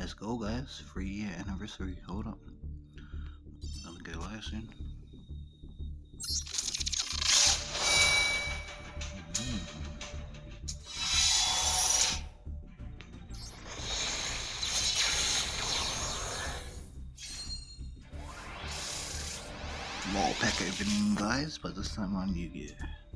Let's go, guys. 3-year anniversary. Hold up. Let me get live soon. Small pack opening, guys, but this time on Yu-Gi-Oh!